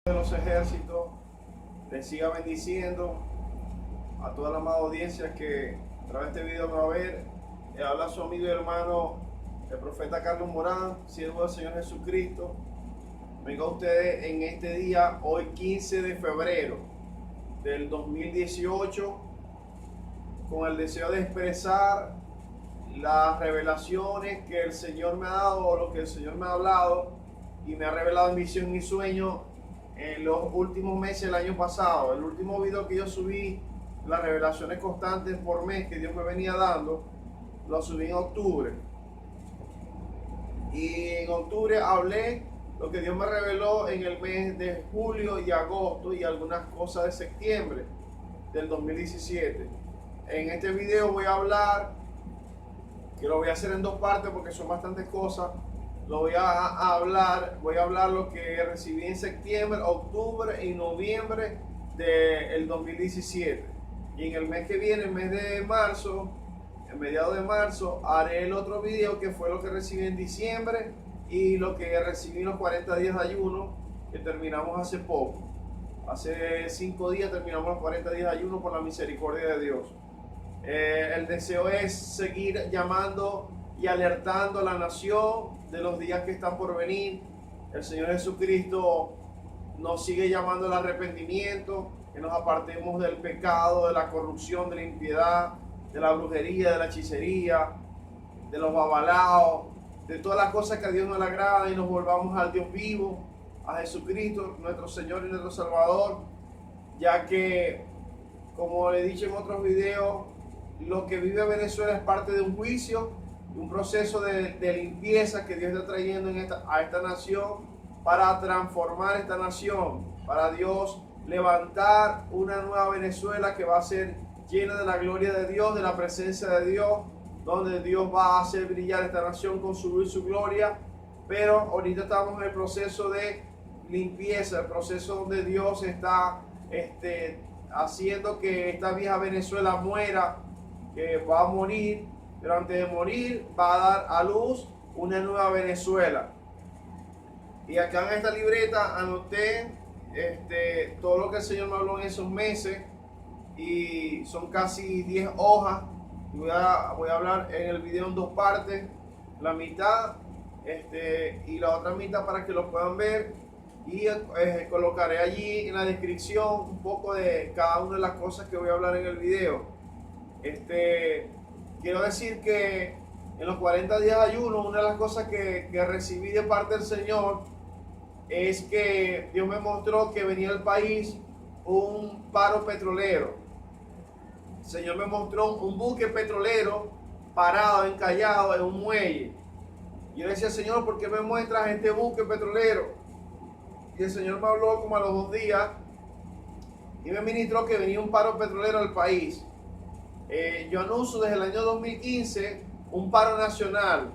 de los ejércitos les siga bendiciendo a toda la amada audiencia que a través de este video me va a ver. Habla su amigo y hermano el profeta Carlos Morán, siervo del Señor Jesucristo. Vengo a ustedes en este día, hoy 15 de febrero del 2018, con el deseo de expresar las revelaciones que el Señor me ha dado, o lo que el Señor me ha hablado y me ha revelado en visión y sueño en los últimos meses del año pasado. El último video que yo subí, las revelaciones constantes por mes que Dios me venía dando, lo subí en octubre. Y en octubre hablé lo que Dios me reveló en el mes de julio y agosto y algunas cosas de septiembre del 2017. En este video voy a hablar, que lo voy a hacer en dos partes porque son bastantes cosas. Voy a hablar lo que recibí en septiembre, octubre y noviembre del 2017. Y en el mes que viene, el mes de marzo, en mediados de marzo, haré el otro video que fue lo que recibí en diciembre y lo que recibí en los 40 días de ayuno que terminamos hace poco. Hace 5 días terminamos los 40 días de ayuno por la misericordia de Dios. El deseo es seguir llamando y alertando a la nación de los días que están por venir. El Señor Jesucristo nos sigue llamando al arrepentimiento, que nos apartemos del pecado, de la corrupción, de la impiedad, de la brujería, de la hechicería, de los babalaos, de todas las cosas que a Dios no le agrada, y nos volvamos al Dios vivo, a Jesucristo, nuestro Señor y nuestro Salvador, ya que, como le he dicho en otros videos, lo que vive Venezuela es parte de un juicio, un proceso de limpieza que Dios está trayendo a esta nación para transformar esta nación, para Dios levantar una nueva Venezuela que va a ser llena de la gloria de Dios, de la presencia de Dios, donde Dios va a hacer brillar esta nación con su luz y su gloria. Pero ahorita estamos en el proceso de limpieza, el proceso donde Dios está haciendo que esta vieja Venezuela muera, que va a morir, pero antes de morir va a dar a luz una nueva Venezuela. Y acá en esta libreta anoté todo lo que el Señor me habló en esos meses, y son casi 10 hojas. Voy a hablar en el video en dos partes, la mitad y la otra mitad para que lo puedan ver, y colocaré allí en la descripción un poco de cada una de las cosas que voy a hablar en el video. Quiero decir que en los 40 días de ayuno, una de las cosas que recibí de parte del Señor es que Dios me mostró que venía al país un paro petrolero. El Señor me mostró un buque petrolero parado, encallado en un muelle. Yo le decía, Señor, ¿por qué me muestras este buque petrolero? Y el Señor me habló como a los 2 días y me ministró que venía un paro petrolero al país. Yo anuncio desde el año 2015 un paro nacional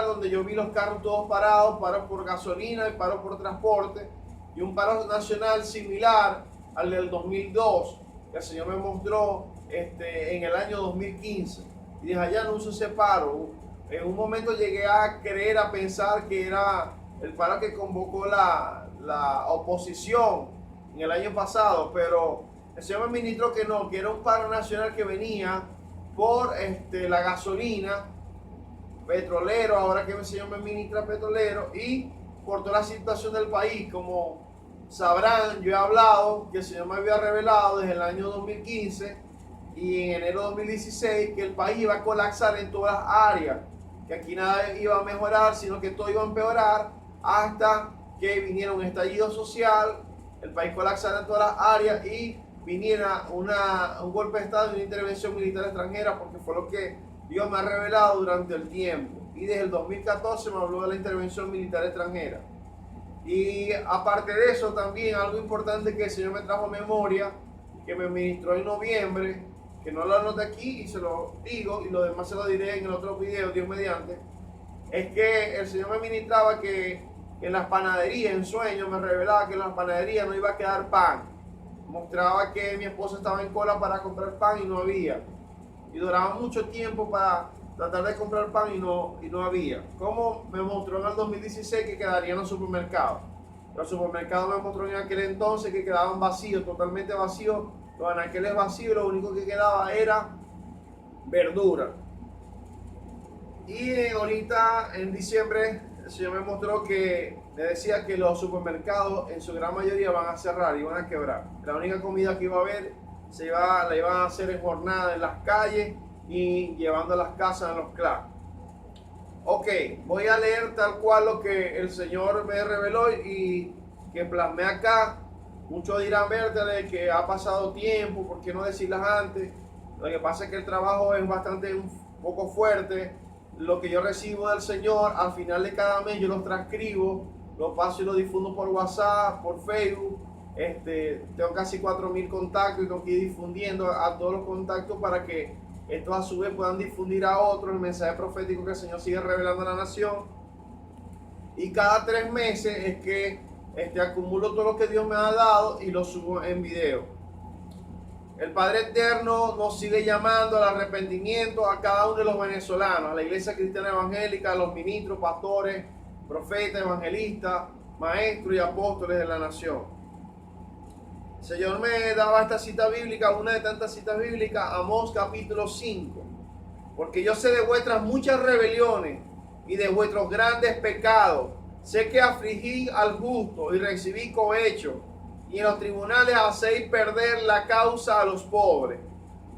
donde yo vi los carros todos parados, paro por gasolina y paro por transporte, y un paro nacional similar al del 2002 que el Señor me mostró en el año 2015, y desde allá anuncio ese paro. En un momento llegué a creer, a pensar que era el paro que convocó la oposición en el año pasado, pero el Señor me ministró que no, que era un paro nacional que venía por la gasolina, petrolero, ahora que el Señor me ministra petrolero, y por toda la situación del país. Como sabrán, yo he hablado que el Señor me había revelado desde el año 2015 y en enero de 2016 que el país iba a colapsar en todas las áreas, que aquí nada iba a mejorar, sino que todo iba a empeorar hasta que viniera un estallido social, el país colapsara en todas las áreas y viniera un golpe de Estado y una intervención militar extranjera, porque fue lo que Dios me ha revelado durante el tiempo. Y desde el 2014 me habló de la intervención militar extranjera. Y aparte de eso, también algo importante que el Señor me trajo a memoria, que me ministró en noviembre, que no lo anoté aquí y se lo digo, y lo demás se lo diré en el otro video, Dios mediante, es que el Señor me ministraba que en las panaderías, en sueños, me revelaba que en las panaderías no iba a quedar pan. Mostraba que mi esposa estaba en cola para comprar pan y no había. Y duraba mucho tiempo para tratar de comprar pan y no había. Como me mostró en el 2016 que quedaría en los supermercados. Los supermercados me mostró en aquel entonces que quedaban vacíos, totalmente vacíos. Los anaqueles vacíos, lo único que quedaba era verdura. Y ahorita en diciembre el Señor me mostró que me decía que los supermercados en su gran mayoría van a cerrar y van a quebrar. La única comida que iba a haber la iban a hacer en jornada en las calles y llevando a las casas en los clubs. Ok, voy a leer tal cual lo que el Señor me reveló y que plasmé acá. Muchos dirán, Bertale, que ha pasado tiempo, ¿por qué no decirlas antes? Lo que pasa es que el trabajo es un poco fuerte. Lo que yo recibo del Señor, al final de cada mes yo los transcribo, los paso y los difundo por WhatsApp, por Facebook. Tengo casi 4.000 contactos y tengo que ir difundiendo a todos los contactos para que estos a su vez puedan difundir a otros el mensaje profético que el Señor sigue revelando a la nación. Y cada 3 meses es que acumulo todo lo que Dios me ha dado y lo subo en video. El Padre Eterno nos sigue llamando al arrepentimiento a cada uno de los venezolanos, a la Iglesia Cristiana Evangélica, a los ministros, pastores, profetas, evangelistas, maestros y apóstoles de la nación. El Señor me daba esta cita bíblica, una de tantas citas bíblicas, Amós capítulo 5. Porque yo sé de vuestras muchas rebeliones y de vuestros grandes pecados. Sé que afligí al justo y recibí cohecho, y en los tribunales hacéis perder la causa a los pobres.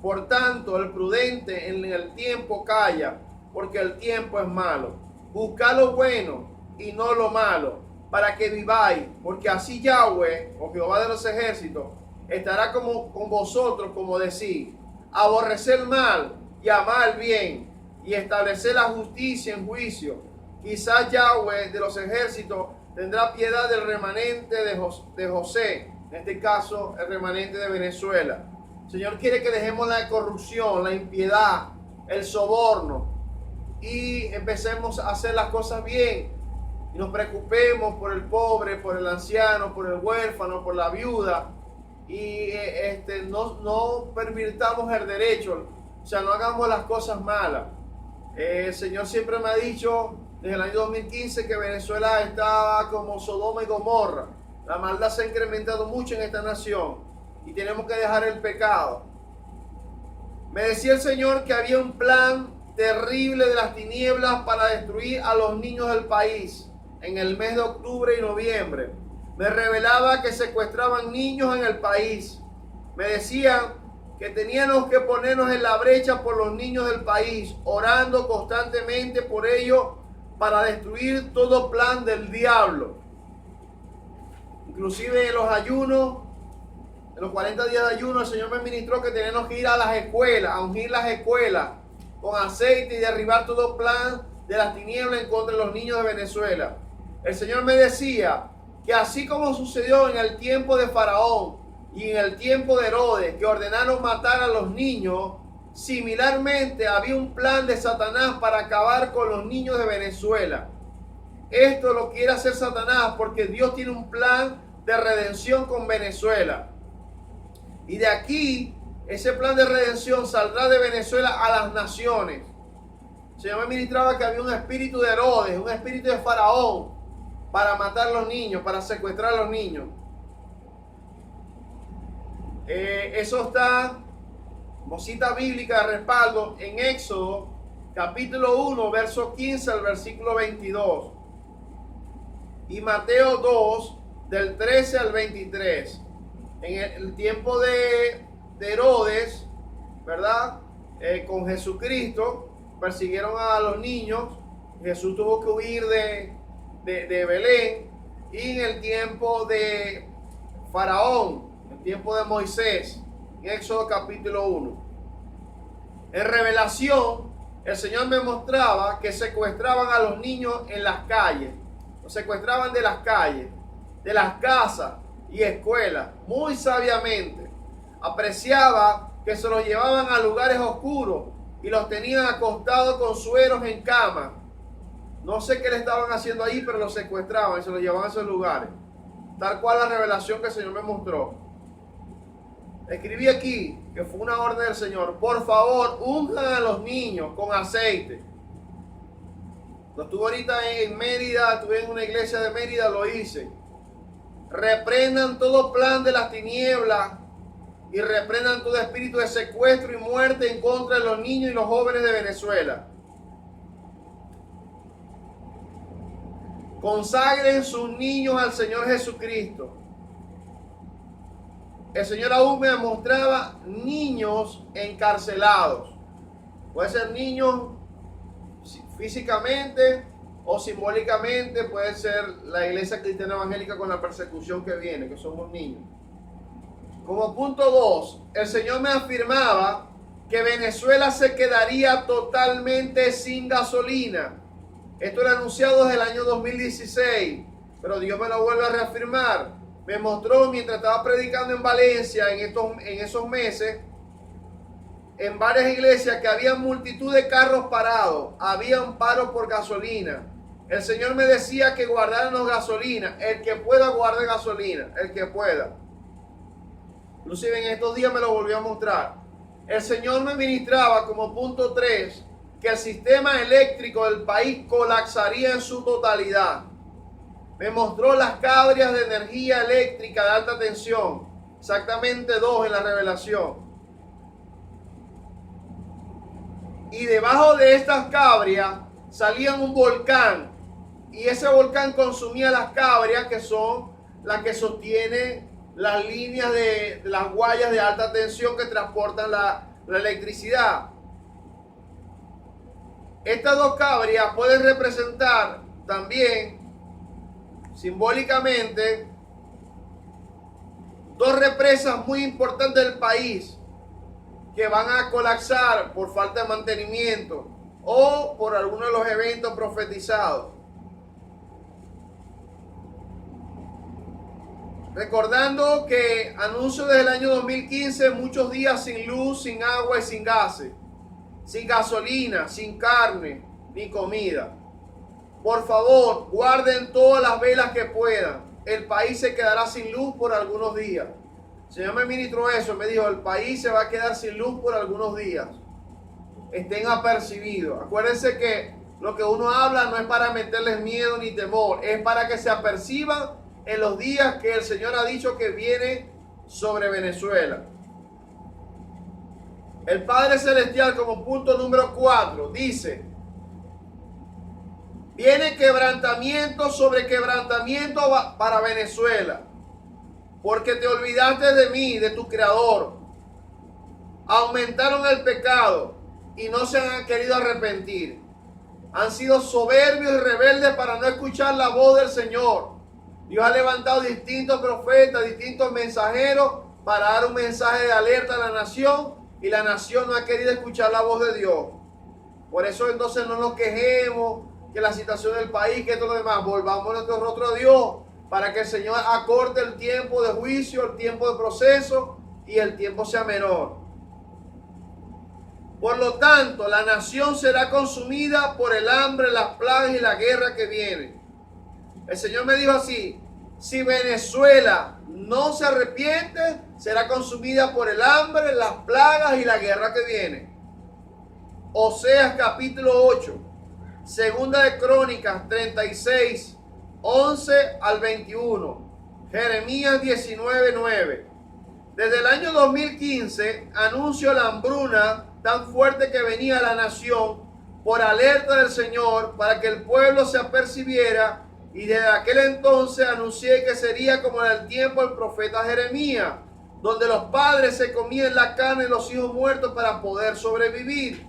Por tanto, el prudente en el tiempo calla, porque el tiempo es malo. Buscad lo bueno y no lo malo, para que viváis, porque así Yahweh, o Jehová de los ejércitos, estará con vosotros, como decís, aborrecer el mal y amar el bien, y establecer la justicia en juicio. Quizás Yahweh de los ejércitos tendrá piedad del remanente de José, en este caso el remanente de Venezuela. El Señor quiere que dejemos la corrupción, la impiedad, el soborno y empecemos a hacer las cosas bien y nos preocupemos por el pobre, por el anciano, por el huérfano, por la viuda y no pervirtamos el derecho, o sea, no hagamos las cosas malas. El Señor siempre me ha dicho desde el año 2015 que Venezuela estaba como Sodoma y Gomorra. La maldad se ha incrementado mucho en esta nación y tenemos que dejar el pecado. Me decía el Señor que había un plan terrible de las tinieblas para destruir a los niños del país en el mes de octubre y noviembre. Me revelaba que secuestraban niños en el país. Me decían que teníamos que ponernos en la brecha por los niños del país, orando constantemente por ellos para destruir todo plan del diablo. Inclusive en los ayunos, en los 40 días de ayuno, el Señor me ministró que tenemos que ir a las escuelas, a ungir las escuelas con aceite y derribar todo plan de las tinieblas en contra de los niños de Venezuela. El Señor me decía que así como sucedió en el tiempo de Faraón y en el tiempo de Herodes, que ordenaron matar a los niños, similarmente había un plan de Satanás para acabar con los niños de Venezuela. Esto lo quiere hacer Satanás porque Dios tiene un plan de redención con Venezuela. Y de aquí, ese plan de redención saldrá de Venezuela a las naciones. El Señor me ministraba que había un espíritu de Herodes, un espíritu de Faraón para matar a los niños, para secuestrar a los niños. Eso está como cita bíblica de respaldo en Éxodo capítulo 1, verso 15 al versículo 22. Y Mateo 2, del 13 al 23. En el tiempo de Herodes, ¿verdad? Con Jesucristo, persiguieron a los niños. Jesús tuvo que huir de Belén. Y en el tiempo de Faraón, en el tiempo de Moisés, en Éxodo capítulo 1. En revelación, el Señor me mostraba que secuestraban a los niños en las calles. Los secuestraban de las calles, de las casas y escuelas, muy sabiamente. Apreciaba que se los llevaban a lugares oscuros y los tenían acostados con sueros en cama. No sé qué le estaban haciendo ahí, pero los secuestraban y se los llevaban a esos lugares. Tal cual la revelación que el Señor me mostró. Escribí aquí que fue una orden del Señor. Por favor, unjan a los niños con aceite. Lo estuve ahorita en Mérida, estuve en una iglesia de Mérida, lo hice. reprendan todo plan de las tinieblas y reprendan todo espíritu de secuestro y muerte en contra de los niños y los jóvenes de Venezuela. Consagren sus niños al Señor Jesucristo. El Señor aún me mostraba niños encarcelados. Puede ser niños físicamente o simbólicamente, puede ser la iglesia cristiana evangélica con la persecución que viene, que somos niños. Como punto 2, el Señor me afirmaba que Venezuela se quedaría totalmente sin gasolina. Esto era anunciado desde el año 2016, pero Dios me lo vuelve a reafirmar. Me mostró mientras estaba predicando en Valencia en esos meses, en varias iglesias, que había multitud de carros parados, había un paro por gasolina. El Señor me decía que guardáramos gasolina, el que pueda guarde gasolina, el que pueda. Inclusive en estos días me lo volvió a mostrar. El Señor me ministraba como punto 3 que el sistema eléctrico del país colapsaría en su totalidad. Me mostró las cabrias de energía eléctrica de alta tensión, exactamente 2 en la revelación. Y debajo de estas cabrias salía un volcán, y ese volcán consumía las cabrias, que son las que sostienen las líneas de las guayas de alta tensión que transportan la electricidad. Estas 2 cabrias pueden representar también simbólicamente 2 represas muy importantes del país que van a colapsar por falta de mantenimiento o por alguno de los eventos profetizados. Recordando que anuncio desde el año 2015 muchos días sin luz, sin agua y sin gases, sin gasolina, sin carne ni comida. Por favor, guarden todas las velas que puedan. El país se quedará sin luz por algunos días. El Señor me ministró eso, me dijo, el país se va a quedar sin luz por algunos días. Estén apercibidos. Acuérdense que lo que uno habla no es para meterles miedo ni temor, es para que se aperciban en los días que el Señor ha dicho que viene sobre Venezuela. El Padre Celestial, como punto número 4, dice: viene quebrantamiento sobre quebrantamiento para Venezuela, porque te olvidaste de mí, de tu Creador. Aumentaron el pecado y no se han querido arrepentir. Han sido soberbios y rebeldes para no escuchar la voz del Señor. Dios ha levantado distintos profetas, distintos mensajeros para dar un mensaje de alerta a la nación, y la nación no ha querido escuchar la voz de Dios. Por eso entonces no nos quejemos que la situación del país, que todo lo demás, volvamos nuestro rostro a Dios para que el Señor acorte el tiempo de juicio, el tiempo de proceso, y el tiempo sea menor. Por lo tanto, la nación será consumida por el hambre, las plagas y la guerra que viene. El Señor me dijo así: si Venezuela no se arrepiente, será consumida por el hambre, las plagas y la guerra que viene. Oseas capítulo 8, Segunda de Crónicas 36, 11 al 21, Jeremías 19, 9. Desde el año 2015 anuncio la hambruna tan fuerte que venía a la nación por alerta del Señor para que el pueblo se apercibiera, y desde aquel entonces anuncié que sería como en el tiempo del profeta Jeremías, donde los padres se comían la carne de los hijos muertos para poder sobrevivir.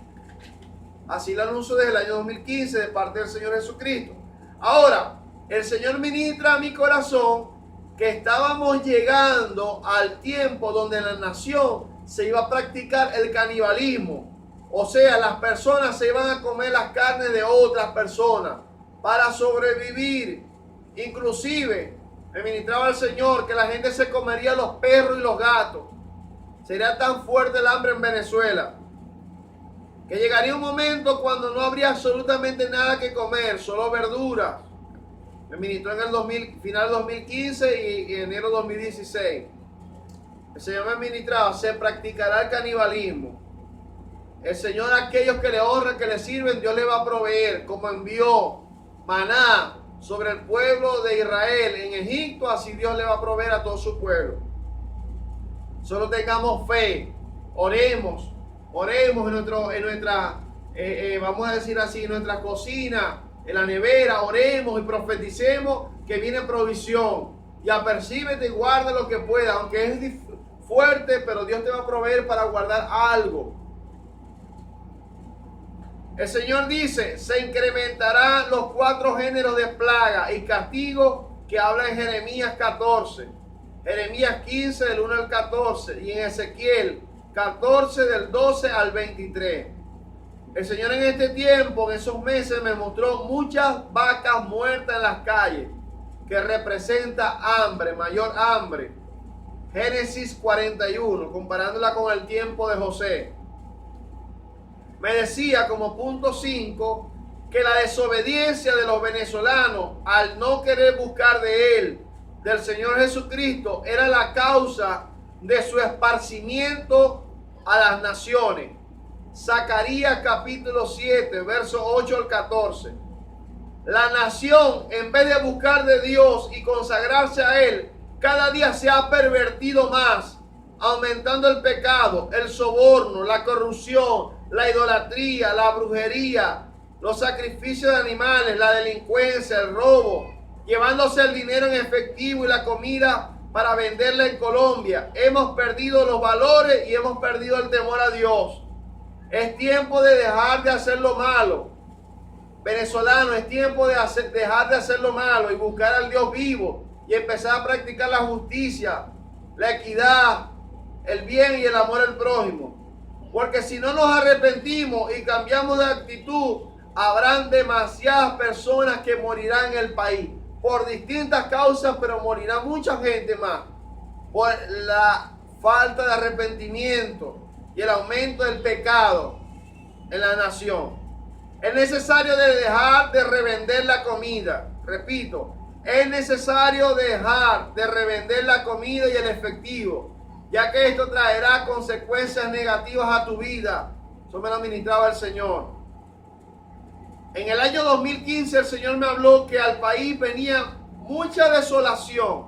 Así lo anuncio desde el año 2015 de parte del Señor Jesucristo. Ahora, el Señor ministra a mi corazón que estábamos llegando al tiempo donde en la nación se iba a practicar el canibalismo. O sea, las personas se iban a comer las carnes de otras personas para sobrevivir. Inclusive, me ministraba el Señor que la gente se comería los perros y los gatos. Sería tan fuerte el hambre en Venezuela que llegaría un momento cuando no habría absolutamente nada que comer, solo verduras. Me ministró en el final 2015 y enero 2016. El Señor me ministraba: se practicará el canibalismo. El Señor, a aquellos que le honran, que le sirven, Dios le va a proveer, como envió maná sobre el pueblo de Israel en Egipto, así Dios le va a proveer a todo su pueblo. Solo tengamos fe, oremos en nuestra, vamos a decir así, en nuestra cocina, en la nevera, oremos y profeticemos que viene provisión. Y apercíbete y guarda lo que pueda, aunque es fuerte, pero Dios te va a proveer para guardar algo. El Señor dice, se incrementarán los 4 géneros de plaga y castigo que habla en Jeremías 14, Jeremías 15 del 1 al 14 y en Ezequiel 14 del 12 al 23. El Señor en este tiempo, en esos meses, me mostró muchas vacas muertas en las calles, que representa hambre, mayor hambre. Génesis 41, comparándola con el tiempo de José. Me decía como punto 5 que la desobediencia de los venezolanos al no querer buscar de él, del Señor Jesucristo, era la causa de su esparcimiento a las naciones. Zacarías capítulo 7, versos 8 al 14. La nación, en vez de buscar de Dios y consagrarse a Él, cada día se ha pervertido más, aumentando el pecado, el soborno, la corrupción, la idolatría, la brujería, los sacrificios de animales, la delincuencia, el robo, llevándose el dinero en efectivo y la comida para venderla en Colombia. Hemos perdido los valores y hemos perdido el temor a Dios. Es tiempo de dejar de hacer lo malo. Venezolanos, es tiempo de dejar de hacer lo malo y buscar al Dios vivo y empezar a practicar la justicia, la equidad, el bien y el amor al prójimo. Porque si no nos arrepentimos y cambiamos de actitud, habrán demasiadas personas que morirán en el país por distintas causas, pero morirá mucha gente más por la falta de arrepentimiento y el aumento del pecado en la nación. Es necesario dejar de revender la comida. Repito, es necesario dejar de revender la comida y el efectivo, ya que esto traerá consecuencias negativas a tu vida. Eso me lo ministraba el Señor. En el año 2015 el Señor me habló que al país venía mucha desolación.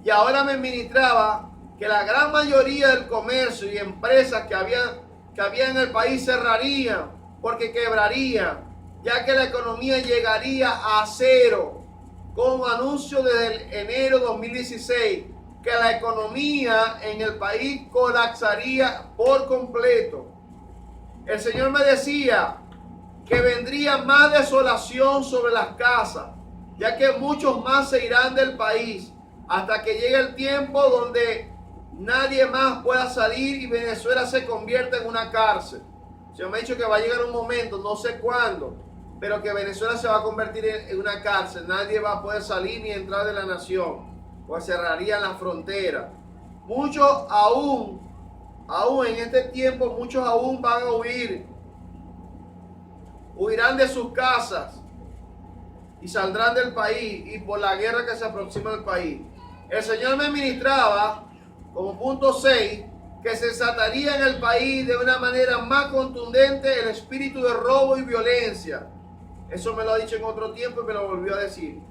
Y ahora me ministraba que la gran mayoría del comercio y empresas que había en el país cerrarían porque quebrarían, ya que la economía llegaría a cero. Con anuncio desde enero 2016 que la economía en el país colapsaría por completo. El Señor me decía que vendría más desolación sobre las casas, ya que muchos más se irán del país hasta que llegue el tiempo donde nadie más pueda salir y Venezuela se convierta en una cárcel. Se me ha dicho que va a llegar un momento, no sé cuándo, pero que Venezuela se va a convertir en una cárcel. Nadie va a poder salir ni entrar de la nación, pues cerrarían la frontera. Muchos aún en este tiempo, muchos aún van a huir. Huirán de sus casas y saldrán del país y por la guerra que se aproxima al país. El Señor me ministraba como punto 6 que se desataría en el país de una manera más contundente el espíritu de robo y violencia. Eso me lo ha dicho en otro tiempo y me lo volvió a decir.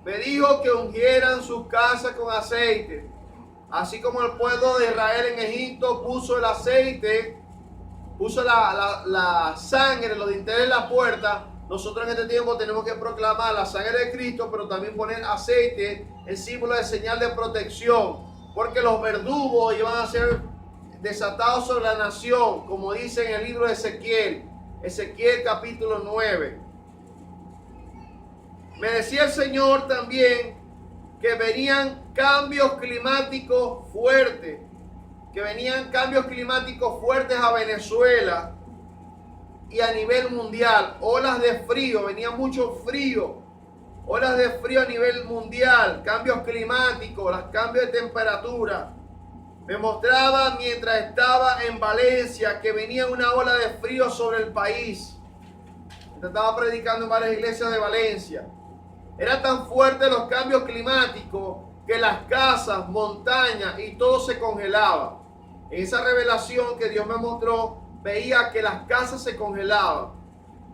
Me dijo que ungieran sus casas con aceite, así como el pueblo de Israel en Egipto puso el aceite, puso la sangre, los dinteles en la puerta. Nosotros en este tiempo tenemos que proclamar la sangre de Cristo, pero también poner aceite en símbolo de señal de protección, porque los verdugos iban a ser desatados sobre la nación, como dice en el libro de Ezequiel capítulo 9. Me decía el Señor también que venían cambios climáticos fuertes, a Venezuela y a nivel mundial. Olas de frío, venía mucho frío, olas de frío a nivel mundial, cambios climáticos, los cambios de temperatura. Me mostraba mientras estaba en Valencia que venía una ola de frío sobre el país. Estaba predicando en varias iglesias de Valencia. Era tan fuerte los cambios climáticos que las casas, montañas y todo se congelaba. En esa revelación que Dios me mostró, veía que las casas se congelaban,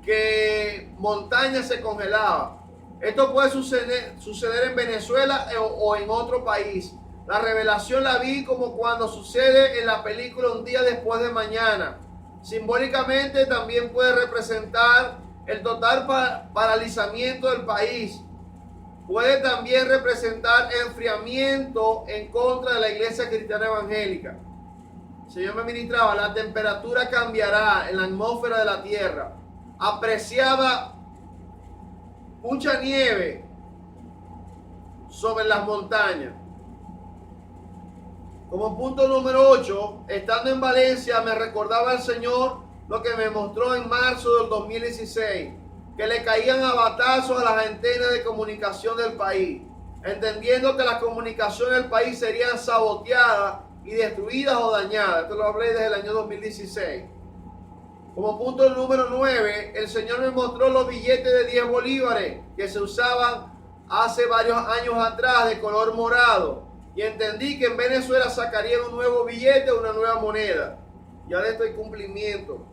que montañas se congelaban. Esto puede suceder en Venezuela o en otro país. La revelación la vi como cuando sucede en la película Un día después de mañana. Simbólicamente también puede representar el total paralizamiento del país. Puede también representar enfriamiento en contra de la iglesia cristiana evangélica. El Señor me ministraba, la temperatura cambiará en la atmósfera de la tierra. Apreciaba mucha nieve sobre las montañas. Como punto número 8, estando en Valencia, me recordaba el Señor lo que me mostró en marzo del 2016, que le caían a batazos a las antenas de comunicación del país, entendiendo que las comunicaciones del país serían saboteadas y destruidas o dañadas. Esto lo hablé desde el año 2016. Como punto número 9, el Señor me mostró los billetes de 10 bolívares que se usaban hace varios años atrás de color morado. Y entendí que en Venezuela sacarían un nuevo billete, una nueva moneda. Ya de esto hay cumplimiento.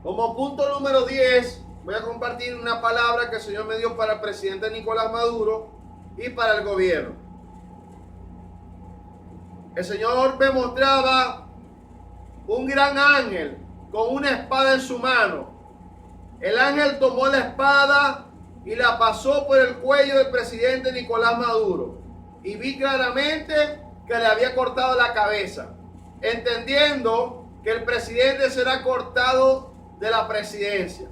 Como punto número 10, voy a compartir una palabra que el Señor me dio para el presidente Nicolás Maduro y para el gobierno. El Señor me mostraba un gran ángel con una espada en su mano. El ángel tomó la espada y la pasó por el cuello del presidente Nicolás Maduro. Y vi claramente que le había cortado la cabeza, entendiendo que el presidente será cortado de la presidencia.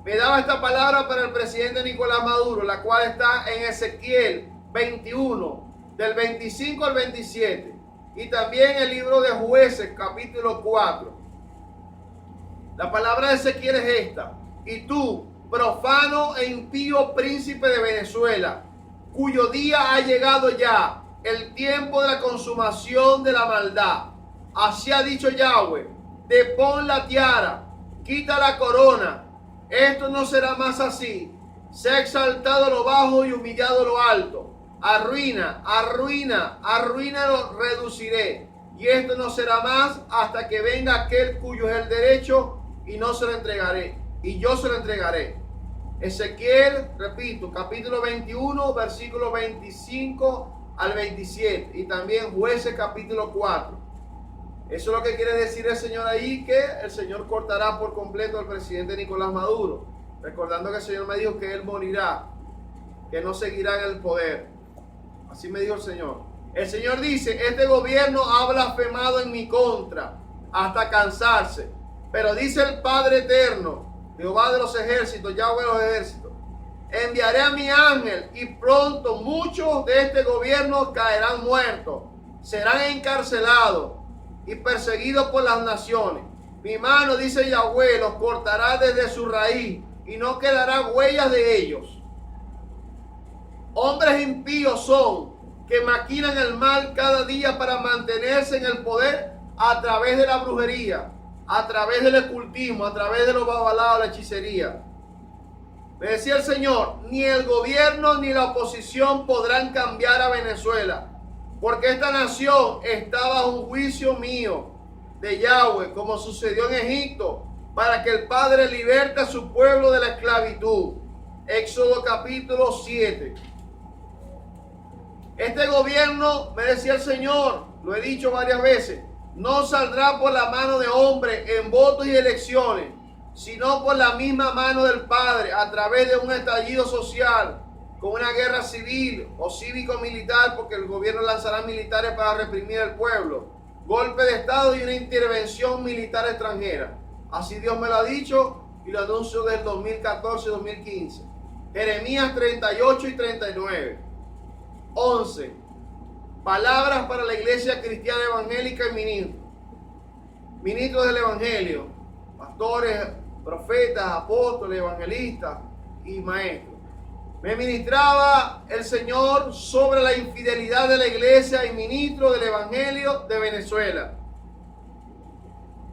Me daba esta palabra para el presidente Nicolás Maduro, la cual está en Ezequiel 21, del 25 al 27, y también el libro de Jueces, capítulo 4. La palabra de Ezequiel es esta: y tú, profano e impío príncipe de Venezuela, cuyo día ha llegado ya, el tiempo de la consumación de la maldad. Así ha dicho Yahweh: depón la tiara, quita la corona. Esto no será más así. Se ha exaltado lo bajo y humillado lo alto. Arruina, arruina, arruina lo reduciré. Y esto no será más hasta que venga aquel cuyo es el derecho, y no se lo entregaré. Y yo se lo entregaré. Ezequiel, repito, capítulo 21, versículo 25 al 27. Y también Jueces, capítulo 4. Eso es lo que quiere decir el Señor ahí, que el Señor cortará por completo al presidente Nicolás Maduro. Recordando que el Señor me dijo que él morirá, que no seguirá en el poder. Así me dijo el Señor. El Señor dice: este gobierno ha blasfemado en mi contra hasta cansarse. Pero dice el Padre eterno, Jehová de los ejércitos, Yahweh de los ejércitos: enviaré a mi ángel y pronto muchos de este gobierno caerán muertos, serán encarcelados y perseguidos por las naciones. Mi mano, dice Yahweh, los cortará desde su raíz y no quedará huellas de ellos. Hombres impíos son, que maquinan el mal cada día para mantenerse en el poder a través de la brujería, a través del ocultismo, a través de los babalaos, la hechicería. Me decía el Señor: ni el gobierno ni la oposición podrán cambiar a Venezuela, porque esta nación está bajo un juicio mío, de Yahweh, como sucedió en Egipto, para que el Padre liberte a su pueblo de la esclavitud. Éxodo capítulo 7. Este gobierno, me decía el Señor, lo he dicho varias veces, no saldrá por la mano de hombre en votos y elecciones, sino por la misma mano del Padre, a través de un estallido social, con una guerra civil o cívico-militar, porque el gobierno lanzará militares para reprimir al pueblo, golpe de Estado y una intervención militar extranjera. Así Dios me lo ha dicho y lo anuncio desde el 2014-2015. Jeremías 38 y 39. 11. Palabras para la iglesia cristiana evangélica y ministros. Ministros del evangelio, pastores, profetas, apóstoles, evangelistas y maestros. Me ministraba el Señor sobre la infidelidad de la iglesia y ministros del evangelio de Venezuela.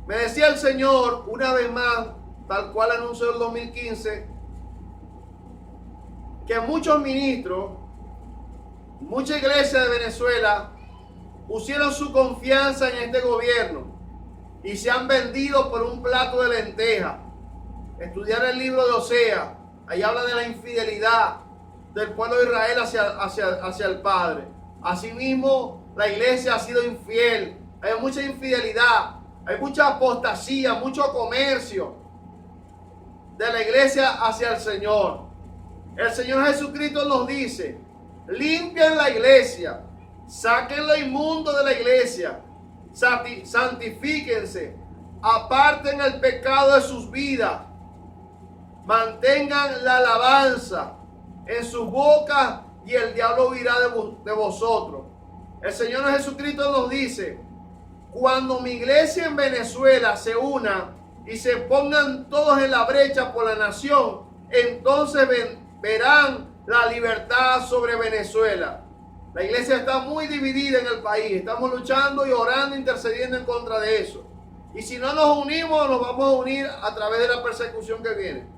Me decía el Señor una vez más, tal cual anunció el 2015, que muchos ministros, muchas iglesias de Venezuela pusieron su confianza en este gobierno y se han vendido por un plato de lentejas. Estudiar el libro de Oseas, Ahí habla de la infidelidad del pueblo de Israel hacia el Padre. Asimismo, la iglesia ha sido infiel. Hay mucha infidelidad, hay mucha apostasía, mucho comercio de la iglesia hacia el Señor. El Señor Jesucristo nos dice: limpien la iglesia, saquen lo inmundo de la iglesia, santifíquense, aparten el pecado de sus vidas, mantengan la alabanza en sus bocas y el diablo huirá de vosotros. El Señor Jesucristo nos dice: cuando mi iglesia en Venezuela se una y se pongan todos en la brecha por la nación, entonces verán la libertad sobre Venezuela. La iglesia está muy dividida en el país. Estamos luchando y orando, intercediendo en contra de eso. Y si no nos unimos, nos vamos a unir a través de la persecución que viene.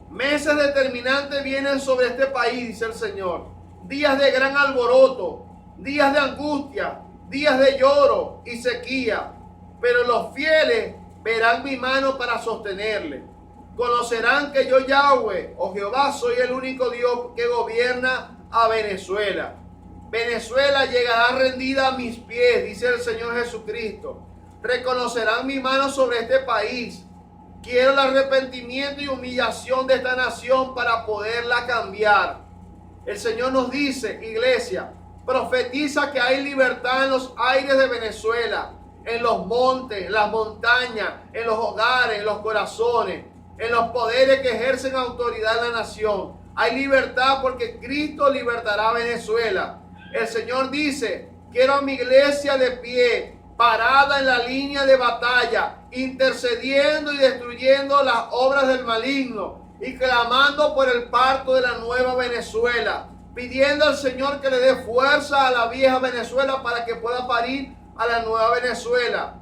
Meses determinantes vienen sobre este país, dice el Señor. Días de gran alboroto, días de angustia, días de lloro y sequía. Pero los fieles verán mi mano para sostenerle. Conocerán que yo, Yahweh, o Jehová, soy el único Dios que gobierna a Venezuela. Venezuela llegará rendida a mis pies, dice el Señor Jesucristo. Reconocerán mi mano sobre este país. Quiero el arrepentimiento y humillación de esta nación para poderla cambiar. El Señor nos dice, iglesia, profetiza que hay libertad en los aires de Venezuela, en los montes, en las montañas, en los hogares, en los corazones, en los poderes que ejercen autoridad en la nación. Hay libertad porque Cristo libertará a Venezuela. El Señor dice: quiero a mi iglesia de pie, parada en la línea de batalla, intercediendo y destruyendo las obras del maligno y clamando por el parto de la nueva Venezuela, pidiendo al Señor que le dé fuerza a la vieja Venezuela para que pueda parir a la nueva Venezuela.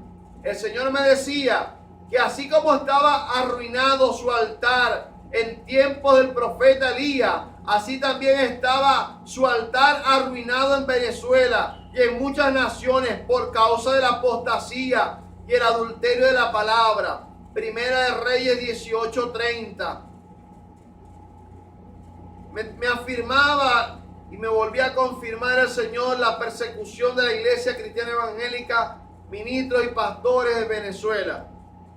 El Señor me decía que así como estaba arruinado su altar en tiempos del profeta Elías, así también estaba su altar arruinado en Venezuela y en muchas naciones por causa de la apostasía y el adulterio de la palabra. Primera de Reyes 18:30. Me afirmaba y me volvía a confirmar el Señor la persecución de la iglesia cristiana evangélica, ministros y pastores de Venezuela.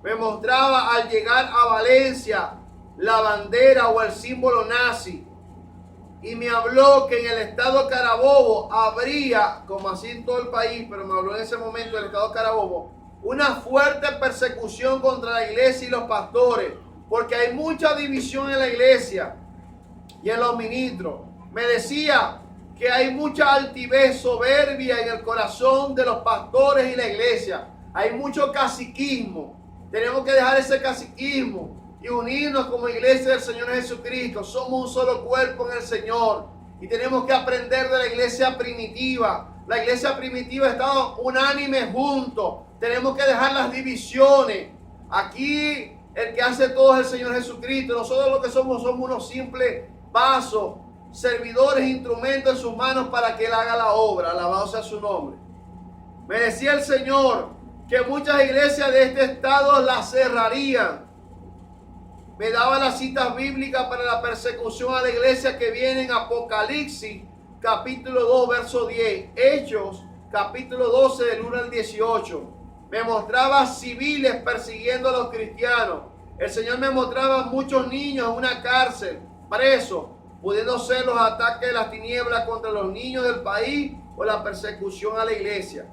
Me mostraba al llegar a Valencia la bandera o el símbolo nazi. Y me habló que en el estado Carabobo habría, como así en todo el país, pero me habló en ese momento del estado Carabobo, una fuerte persecución contra la iglesia y los pastores, porque hay mucha división en la iglesia y en los ministros. Me decía que hay mucha altivez, soberbia en el corazón de los pastores y la iglesia. Hay mucho caciquismo. Tenemos que dejar ese caciquismo y unirnos como iglesia del Señor Jesucristo. Somos un solo cuerpo en el Señor y tenemos que aprender de la iglesia primitiva. La iglesia primitiva estaba unánime juntos. Tenemos que dejar las divisiones. Aquí el que hace todo es el Señor Jesucristo. Nosotros lo que somos unos simples vasos, servidores, instrumentos en sus manos para que Él haga la obra. Alabado sea su nombre. Me decía el Señor que muchas iglesias de este estado las cerrarían. Me daba las citas bíblicas para la persecución a la iglesia que viene en Apocalipsis capítulo 2 verso 10, Hechos capítulo 12 del 1 al 18. Me mostraba civiles persiguiendo a los cristianos. El Señor me mostraba muchos niños en una cárcel, presos, pudiendo ser los ataques de las tinieblas contra los niños del país o la persecución a la iglesia.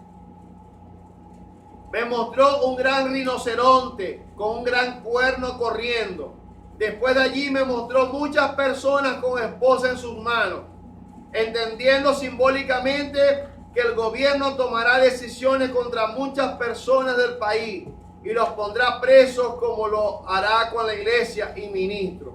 Me mostró un gran rinoceronte con un gran cuerno corriendo. Después de allí me mostró muchas personas con esposas en sus manos, entendiendo simbólicamente que el gobierno tomará decisiones contra muchas personas del país y los pondrá presos como lo hará con la iglesia y ministros.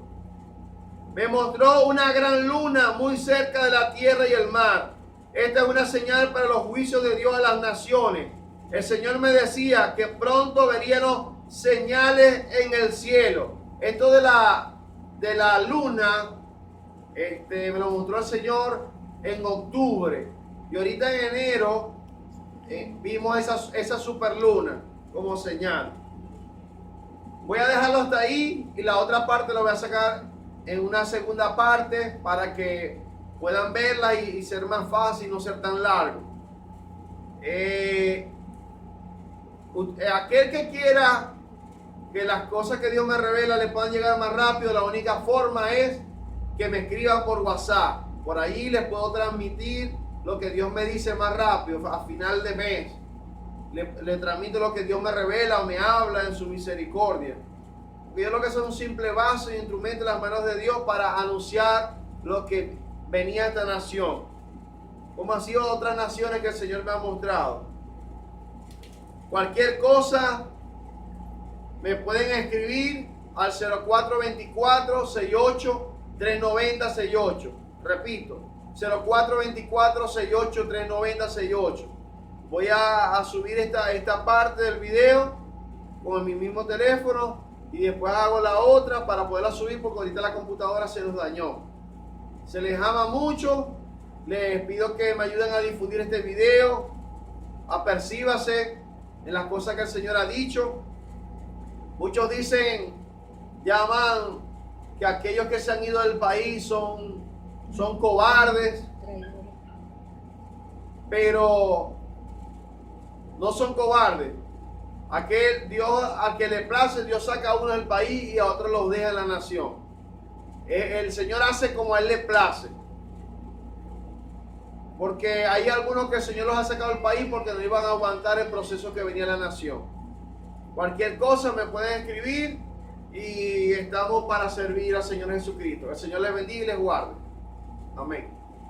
Me mostró una gran luna muy cerca de la tierra y el mar. Esta es una señal para los juicios de Dios a las naciones. El Señor me decía que pronto veríamos señales en el cielo. Esto de la luna, me lo mostró el Señor en octubre. Y ahorita en enero vimos esa superluna como señal. Voy a dejarlo hasta ahí y la otra parte lo voy a sacar en una segunda parte para que puedan verla y ser más fácil, no ser tan largo. Aquel que quiera que las cosas que Dios me revela le puedan llegar más rápido, la única forma es que me escriban por WhatsApp. Por ahí les puedo transmitir lo que Dios me dice más rápido, a final de mes. Le transmito lo que Dios me revela o me habla en su misericordia. Porque yo lo que soy un simple vaso y instrumento en las manos de Dios para anunciar lo que venía a esta nación. Como han sido otras naciones que el Señor me ha mostrado. Cualquier cosa me pueden escribir al 0424-68-390-68. Repito, 0424-68-390-68. Voy a subir esta parte del video con mi mismo teléfono y después hago la otra para poderla subir porque ahorita la computadora se nos dañó. Se les ama mucho. Les pido que me ayuden a difundir este video. Apercíbase en las cosas que el Señor ha dicho. Muchos dicen, llaman que aquellos que se han ido del país son cobardes. Pero no son cobardes. Aquel Dios al que le place, Dios saca a uno del país y a otros los deja en la nación. El Señor hace como a Él le place. Porque hay algunos que el Señor los ha sacado del país porque no iban a aguantar el proceso que venía la nación. Cualquier cosa me pueden escribir y estamos para servir al Señor Jesucristo. El Señor les bendiga y les guarde. Amén.